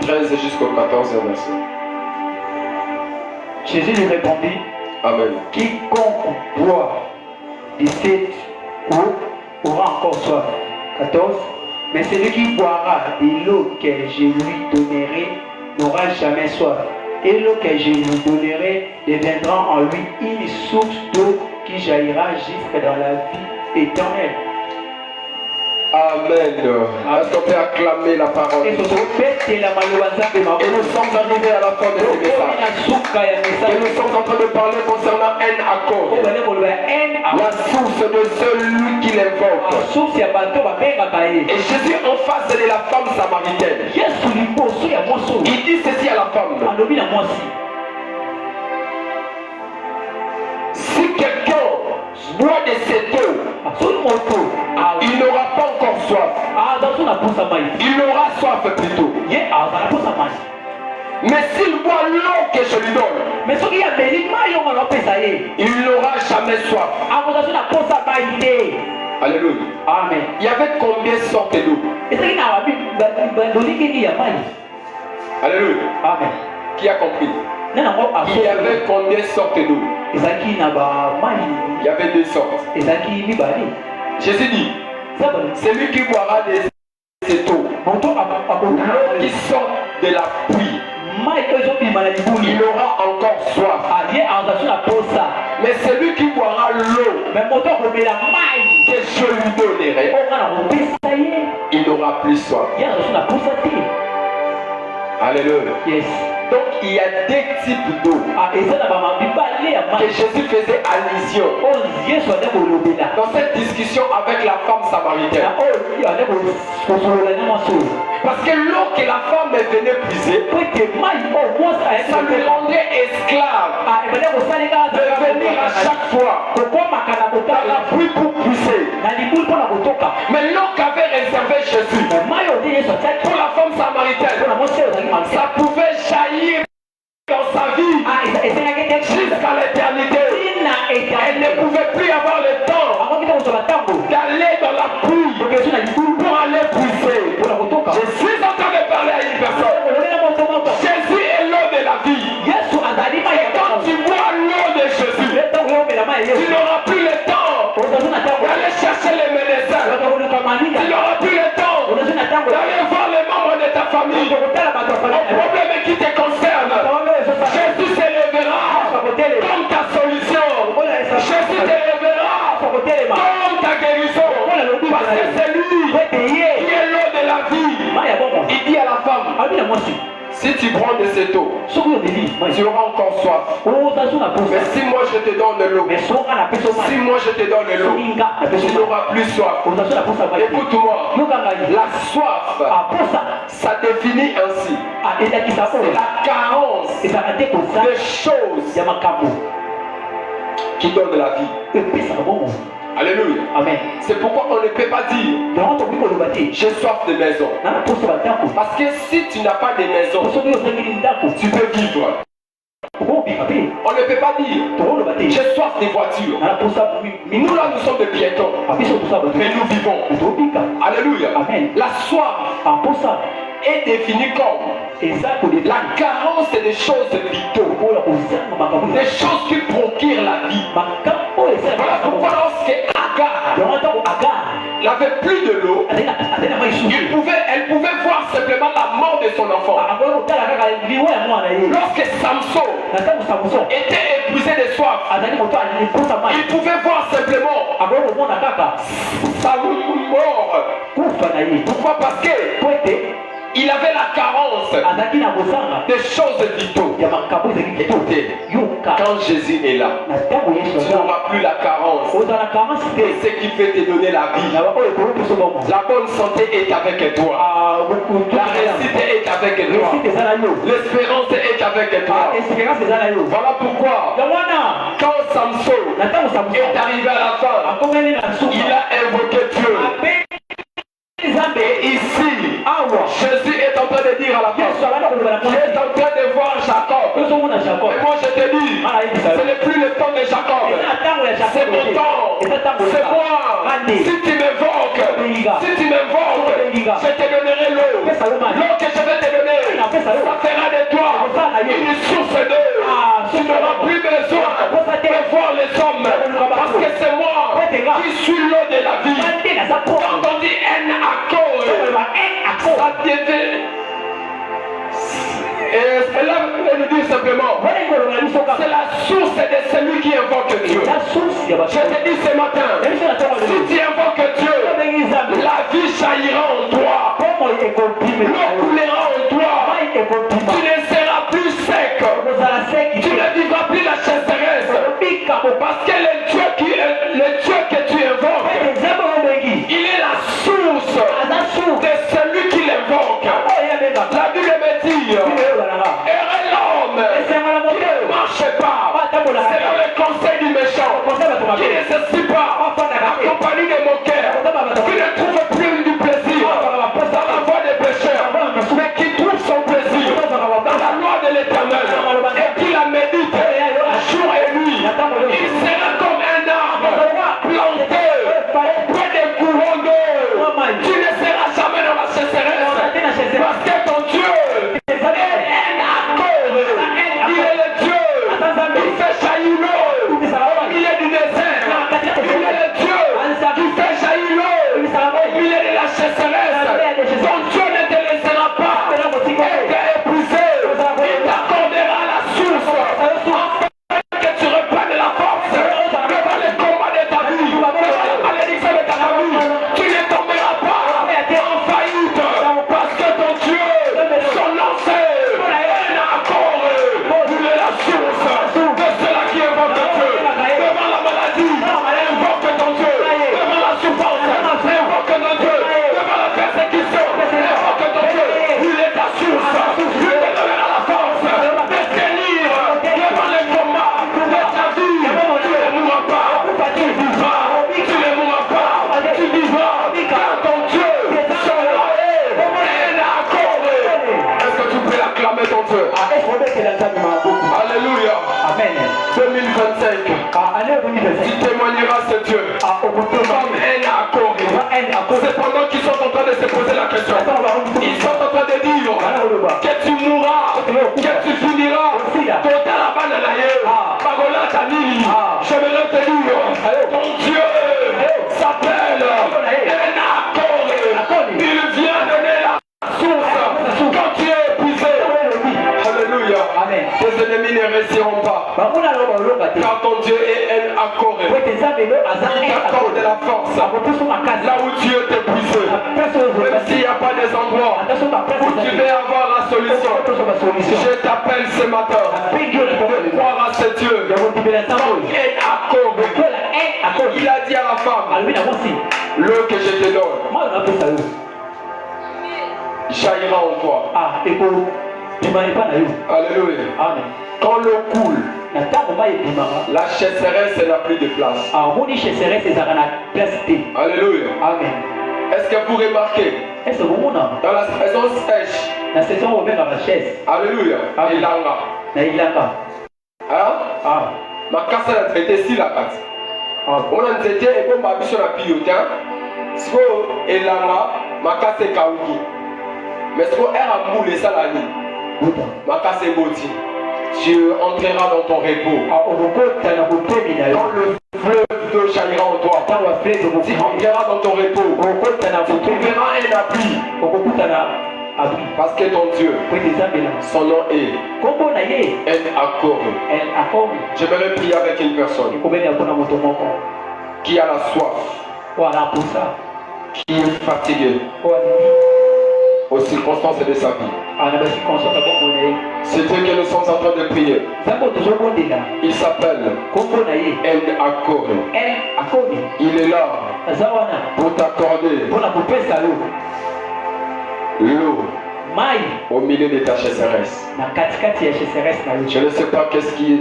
13 jusqu'au 14e verset. Jésus lui répondit, Amen. Quiconque boit de cette eau aura encore soif. 14. Mais celui qui boira de l'eau que je lui donnerai n'aura jamais soif. Et l'eau que je lui donnerai deviendra en lui une source d'eau qui jaillira jusque dans la vie éternelle. Amen. Est-ce qu'on peut acclamer la parole? Et nous sommes arrivés à la fin de ce message. Et nous sommes en train de parler concernant un accord. La source de celui qui l'invoque. Et Jésus en face de la femme samaritaine. Il dit ceci à la femme. Si quelqu'un boit de cette eau, il n'aura pas encore soif. Il aura soif plutôt. Mais s'il boit l'eau que je lui donne, il n'aura jamais soif. Alléluia. Amen. Il y avait combien de sortes d'eau? Alléluia. Amen. Qui a compris? Il y avait combien de sortes d'eau? Il y avait 2 sortes. Jésus dit, celui qui boira de cette eau, l'eau qui sort de la pluie, il aura encore soif. Mais celui qui boira l'eau que je lui donnerai, il n'aura plus soif. Alléluia. Yes. Donc il y a 2 types d'eau que Jésus faisait allusion dans cette discussion avec la femme samaritaine. Parce que l'eau que la femme venait puiser, ça lui rendait esclave de venir à chaque fois dans la pluie pour puiser. Mais l'eau qu'avait réservé Jésus pour la femme samaritaine, ça pouvait jaillir dans sa vie jusqu'à l'éternité. Elle ne pouvait plus avoir le temps d'aller dans la pluie pour aller puiser. Je suis en train de parler à une personne. Jésus est l'eau de la vie. Et quand tu bois l'eau de Jésus, tu prends de cette eau, tu auras encore soif. Mais si moi je te donne l'eau, si moi je te donne l'eau, tu n'auras plus soif. Écoute-moi, la soif, ça définit ainsi. C'est la carence des choses qui donnent la vie. Alléluia. Amen. C'est pourquoi on ne peut pas dire j'ai soif de maison. Parce que si tu n'as pas de maison, tu peux vivre. On ne peut pas dire j'ai soif de voiture. Nous là nous sommes des piétons, mais nous vivons. Alléluia. Amen. La soif est définie comme la carence des choses vitaux, des choses qui procurent la vie. Voilà pourquoi lorsque Agar n'avait plus de l'eau, elle pouvait voir simplement la mort de son enfant. Lorsque Samson était épuisé de soif, il pouvait voir simplement sa mort. Pourquoi? Parce que il avait la carence des choses vitaux. Écoutez, quand Jésus est là, tu n'auras plus la carence de ce qui peut te donner la vie. La bonne santé est avec toi. La réussite est avec toi. L'espérance est avec toi. Voilà pourquoi, quand Samson est arrivé à la fin, il a invoqué Dieu. Et ici, Jésus est en train de dire à la fin, tu es en train de voir Jacob. Et moi je te dis, ce n'est plus le temps de Jacob, c'est mon temps, c'est moi. Si tu m'invoques, je te donnerai l'eau. L'eau que je vais te donner, ça fera de toi une source d'eau. Tu n'auras plus besoin de voir les hommes, parce que c'est moi qui suis l'eau de la vie. Quand on dit un accord, ça devient. Et là, elle nous dit simplement, c'est la source de celui qui invoque Dieu. Je te dis ce matin, si tu invoques Dieu, la vie jaillira en toi. L'eau coulera en toi. Tu ne seras plus sec. Tu ne vivras plus la chasseresse. Parce que le Dieu que tu invoques, il est la source de celui qui l'invoque. La Bible me dit, heureux l'homme qui ne marche pas selon le conseil du méchant, qui ne se suit pas la compagnie des moqueurs, qui ne trouve plus du plaisir dans la voie des pécheurs, mais qui trouve son plaisir dans la loi de l'Éternel et qui la médite jour et nuit. Il sera comme un arbre planté près des courants d'eau. Tu ne seras jamais dans la sécheresse, parce que ton Dieu est un accord. Il est le Dieu qui fait jaillir l'eau au milieu du désert. Il est le Dieu qui fait jaillir l'eau au milieu de la sécheresse. Ton Dieu ne te laissera pas être épuisé. Il t'accordera la source afin que tu reprennes la force devant les combats de ta vie, devant la malédiction de ta famille. Tu ne tomberas pas en faillite, parce que ton Dieu, son nom c'est un accord. Il est la source de ceux-là qui invoquent Dieu. Devant la maladie, invoque ton Dieu. Devant la souffrance, invoque ton Dieu. Devant la persécution, invoque ton Dieu. Il est ta source. Il te donnera la force de tenir devant les combats de ta vie. Tu ne mourras pas, tu vivras. Tu ne mourras pas, tu vivras. Car ton Dieu, son nom est un accord. Est-ce que tu peux acclamer ton Dieu? Alléluia. Amen. 2025. Tu témoigneras ce Dieu comme un accord. C'est pendant qu'ils sont en train de se poser la question. Ils sont en train de dire que tu mourras, que tu finiras. Total la banane, Pagola Tanini. J'aimerais te dire, ton Dieu s'appelle un accord. Il vient donner la source quand tu es épuisé. Alléluia. Amen. Tes ennemis ne réussiront pas. Car ton Dieu est un accord. Il t'accorde la force. Là où tu es épuisé. Même s'il n'y a pas des endroits où tu vais avoir la solution. Je t'appelle ce matin de croire à ce Dieu. Il a dit à la femme, l'eau que je te donne jaillira en toi. Alléluia. Quand l'eau coule, la chasseresse n'a plus de place. Alléluia. Amen. Est-ce que vous remarquez dans la saison sèche, alléluia, Ilanga. Hein? Ma casse a traité si la carte. On a traité et on m'a mis sur la pilote. Ce que Ilanga, ma casse est kaouki. Mais ce qu'on a moulé ça la nuit, ma casse est boti. Tu entreras dans ton repos. Quand le fleuve d'eau jaillira en toi, tu entreras dans ton repos. Tu verras un appui. Parce que ton Dieu, son nom est El-Akor. J'aimerais prier avec une personne qui a la soif, qui est fatiguée aux circonstances de sa vie. C'est Dieu que nous sommes en train de prier. Il s'appelle El-Akor. Il est là pour t'accorder l'eau au milieu de ta chasseresse. Je ne sais pas qu'est-ce qui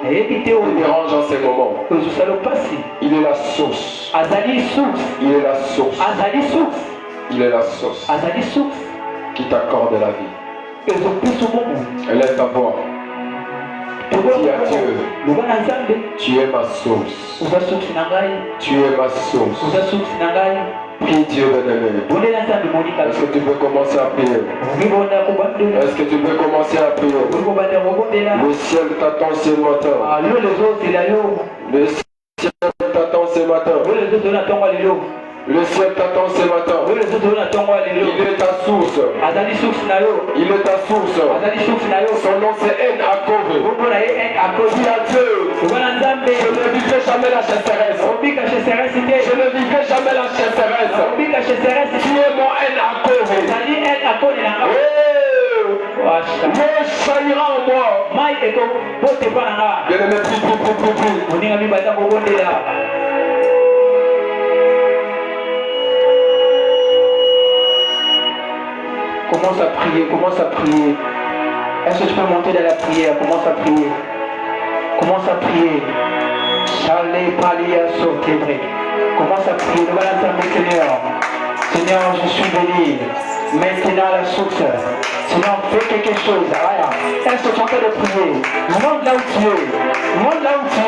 te dérange en ces moments. Il est la source. Il est la source. Il est la source qui t'accorde la vie. Lève ta voix. Dis à Dieu, tu es ma source. Tu es ma source. Prie Dieu bien-aimé. Est-ce que tu peux commencer à prier? Est-ce que tu peux commencer à prier? Le ciel t'attend ce matin. Le ciel t'attend ce matin. Le ciel t'attend ce matin. Il est ta source. Il est ta source. Son nom c'est El-Akor. Dis à Dieu, je ne vivrai jamais la chasseresse. Je ne vivrai jamais la chasseresse. Tu es mon El-Akor. L'eau jaillira en moi. Bien-aimé, prie. Commence à prier. Est-ce que tu peux monter dans la prière? Commence à prier. Chalet palia sauté. Commence à prier. Nous allons ensemble, Seigneur. Seigneur, je suis béni. Maintenant la source. Seigneur, fais quelque chose. Est-ce que tu es en train de prier? Monte là où tu es.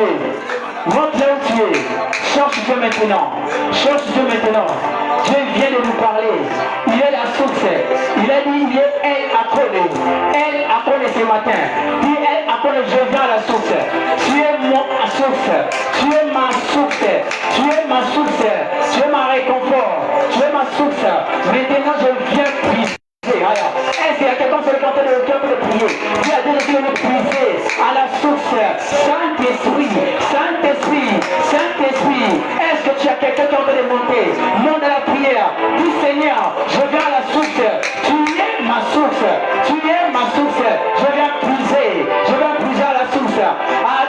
Cherche Dieu maintenant. Dieu vient de nous parler. Il est la source. Il a dit, il est El-Akor. El-Akor ce matin. Dis El-Akor, je viens à la source. Tu es ma source. Tu es ma réconfort. Tu es ma source. Maintenant, je viens prier. Est-ce qu'il y a quelqu'un sur le canton de cœur pour prier? Dieu a dit de nous puiser à la source. Saint-Esprit, est-ce que tu as quelqu'un qui est en train de monter? Monte à la prière. Dis Seigneur, je viens à la source. Tu es ma source. Je viens puiser à la source. À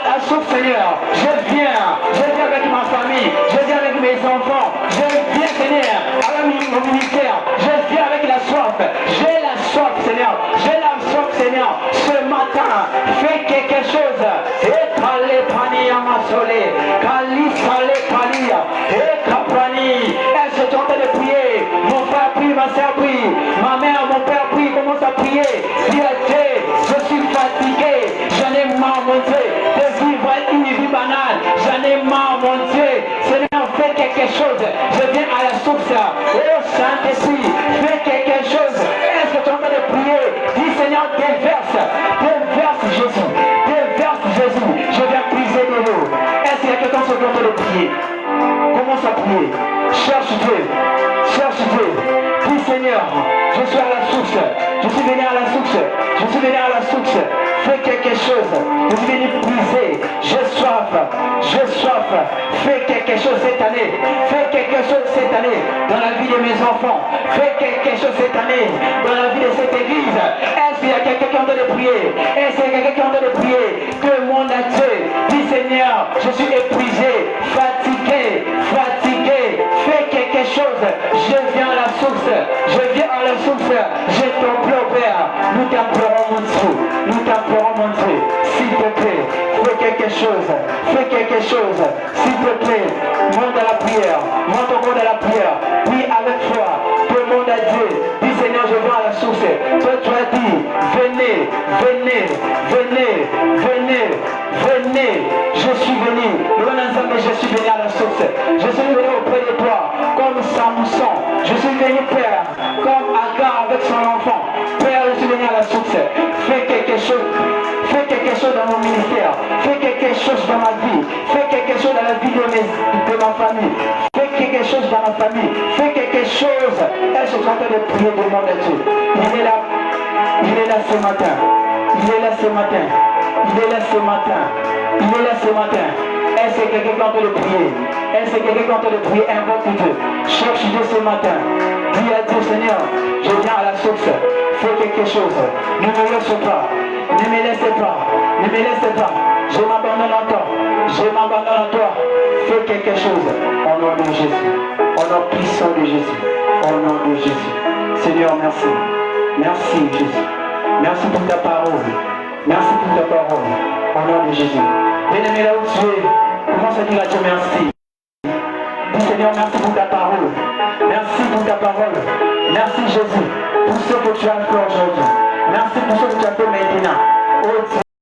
la source, Seigneur. Je viens avec ma famille. Je viens avec mes enfants. Je viens, Seigneur, avec mon ministère. Je viens avec la soif. J'ai la soif, Seigneur. Ce matin, fais quelque chose. Est-ce que tu es en train de prier? Mon frère prie, ma soeur prie, ma mère, mon père prie, commence à prier. Dis à Dieu, je suis fatigué, j'en ai marre, mon Dieu, de vivre une vie banale, j'en ai marre, mon Dieu. Seigneur, fais quelque chose. Je viens à la source. Oh Saint-Esprit, fais quelque chose. Est-ce que tu es en train de prier? Dis Seigneur, déverse Jésus. Je viens puiser de l'eau. Est-ce qu'il y a quelqu'un sur le temps de prier? Commence à prier. Cherche Dieu. Dis Seigneur, je suis à la source. Je suis venu à la source. Fais quelque chose. Je suis venu puiser. J'ai soif. Fais quelque chose cette année. Fais quelque chose cette année dans la vie de mes enfants. Fais quelque chose cette année dans la vie de cette église. Est-ce qu'il y a quelqu'un qui entend de prier? Est-ce qu'il y a quelqu'un qui entend de prier? Que le monde a Dieu. Dis Seigneur, je suis épuisé, fatigué, fatigué. Fais quelque chose. Je viens à la source. Je viens à la source. Je t'implore, Père. Nous t'implorons, mon Dieu. Nous t'implorons, mon Dieu. S'il te plaît, fais quelque chose. Fais quelque chose. S'il te plaît, monte à la prière. Monte au monde à la prière. Prie avec foi. Demande à Dieu. Dis Seigneur, je viens à la source. Toi, tu as dit, venez, venez, venez, venez, venez. Je suis venu. Mais je suis venu à la source. Je suis venu auprès de toi comme Samson. Je suis venu, Père, comme Agar avec son enfant. Père, je suis venu à la source. Fais quelque chose. Fais quelque chose dans mon ministère. Fais quelque chose dans ma vie. Fais quelque chose dans la vie de ma famille. Fais quelque chose dans ma famille. Fais quelque chose. Elle se train de prier, demande à Dieu. Il est là. Il est là ce matin. Il est là ce matin. Il est là ce matin. Il est là ce matin. Est-ce que quelqu'un qui entend de prier? Est-ce que quelqu'un qui entend de prier? Invoque Dieu. Cherche Dieu ce matin. Dis à Dieu, Seigneur, je viens à la source. Fais quelque chose. Ne me laisse pas. Ne me laisse pas. Ne me laisse pas. Je m'abandonne à toi. Je m'abandonne à toi. Fais quelque chose. Au nom de Jésus. Au nom puissant de Jésus. Au nom de Jésus. Seigneur, merci. Merci Jésus. Merci pour ta parole. Merci pour ta parole. Au nom de Jésus. Bien-aimé, là où tu es, commence à dire à Dieu merci. Dis Seigneur, merci pour ta parole. Merci pour ta parole. Merci Jésus pour ce que tu as fait aujourd'hui. Merci pour ce que tu as fait maintenant. Oh